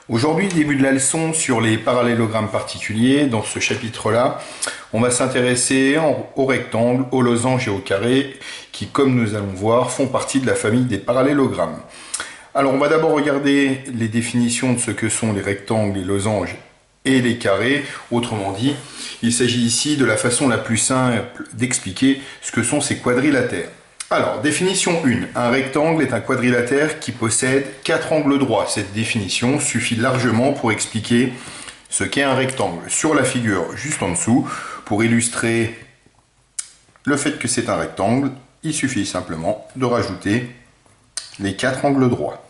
Aujourd'hui, début de la leçon sur les parallélogrammes particuliers. Dans ce chapitre-là, on va s'intéresser aux rectangles, aux losanges et aux carrés qui, comme nous allons voir, font partie de la famille des parallélogrammes. Alors, on va d'abord regarder les définitions de ce que sont les rectangles, les losanges et les carrés. Autrement dit, il s'agit ici de la façon la plus simple d'expliquer ce que sont ces quadrilatères. Alors, définition 1. Un rectangle est un quadrilatère qui possède 4 angles droits. Cette définition suffit largement pour expliquer ce qu'est un rectangle. Sur la figure juste en dessous, pour illustrer le fait que c'est un rectangle, il suffit simplement de rajouter les 4 angles droits.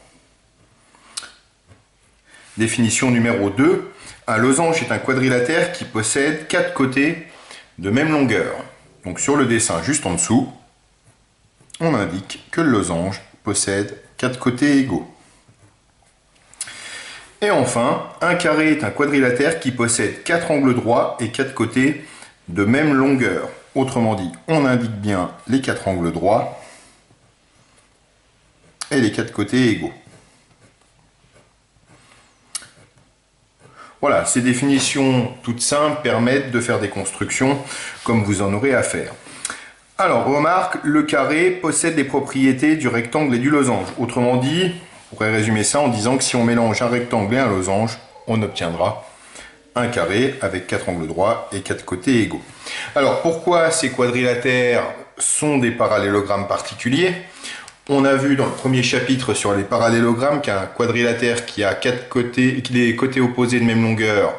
Définition numéro 2. Un losange est un quadrilatère qui possède 4 côtés de même longueur. Donc sur le dessin juste en dessous, on indique que le losange possède 4 côtés égaux. Et enfin, un carré est un quadrilatère qui possède 4 angles droits et 4 côtés de même longueur. Autrement dit, on indique bien les 4 angles droits et les 4 côtés égaux. Voilà, ces définitions toutes simples permettent de faire des constructions comme vous en aurez à faire. Alors, remarque, le carré possède les propriétés du rectangle et du losange. Autrement dit, on pourrait résumer ça en disant que si on mélange un rectangle et un losange, on obtiendra un carré avec 4 angles droits et 4 côtés égaux. Alors, pourquoi ces quadrilatères sont des parallélogrammes particuliers? On a vu dans le premier chapitre sur les parallélogrammes qu'un quadrilatère qui a 4 côtés, les côtés opposés de même longueur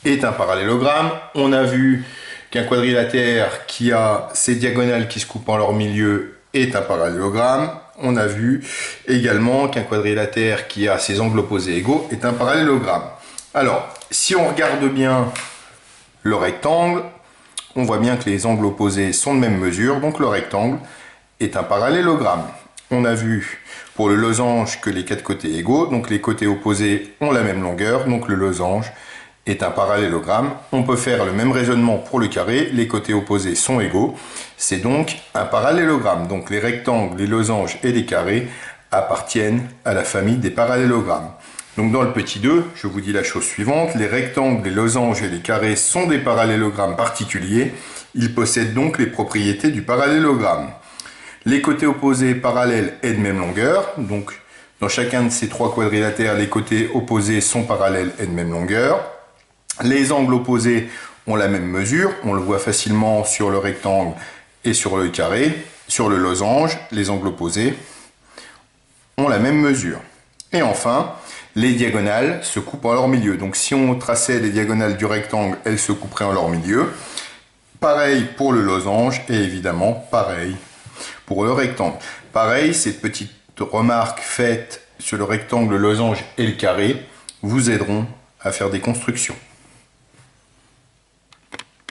est un parallélogramme. On a vu qu'un quadrilatère qui a ses diagonales qui se coupent en leur milieu est un parallélogramme. On a vu également qu'un quadrilatère qui a ses angles opposés égaux est un parallélogramme. Alors, si on regarde bien le rectangle, on voit bien que les angles opposés sont de même mesure, donc le rectangle est un parallélogramme. On a vu pour le losange que les 4 côtés égaux, donc les côtés opposés ont la même longueur, donc le losange est un parallélogramme. On peut faire le même raisonnement pour le carré, les côtés opposés sont égaux, c'est donc un parallélogramme. Donc les rectangles, les losanges et les carrés appartiennent à la famille des parallélogrammes. Donc dans le petit 2, je vous dis la chose suivante, les rectangles, les losanges et les carrés sont des parallélogrammes particuliers, ils possèdent donc les propriétés du parallélogramme. Les côtés opposés parallèles et de même longueur, donc dans chacun de ces 3 quadrilatères, les côtés opposés sont parallèles et de même longueur. Les angles opposés ont la même mesure, on le voit facilement sur le rectangle et sur le carré. Sur le losange, les angles opposés ont la même mesure. Et enfin, les diagonales se coupent en leur milieu. Donc si on traçait les diagonales du rectangle, elles se couperaient en leur milieu. Pareil pour le losange et évidemment pareil pour le rectangle. Pareil, ces petites remarques faites sur le rectangle, le losange et le carré vous aideront à faire des constructions.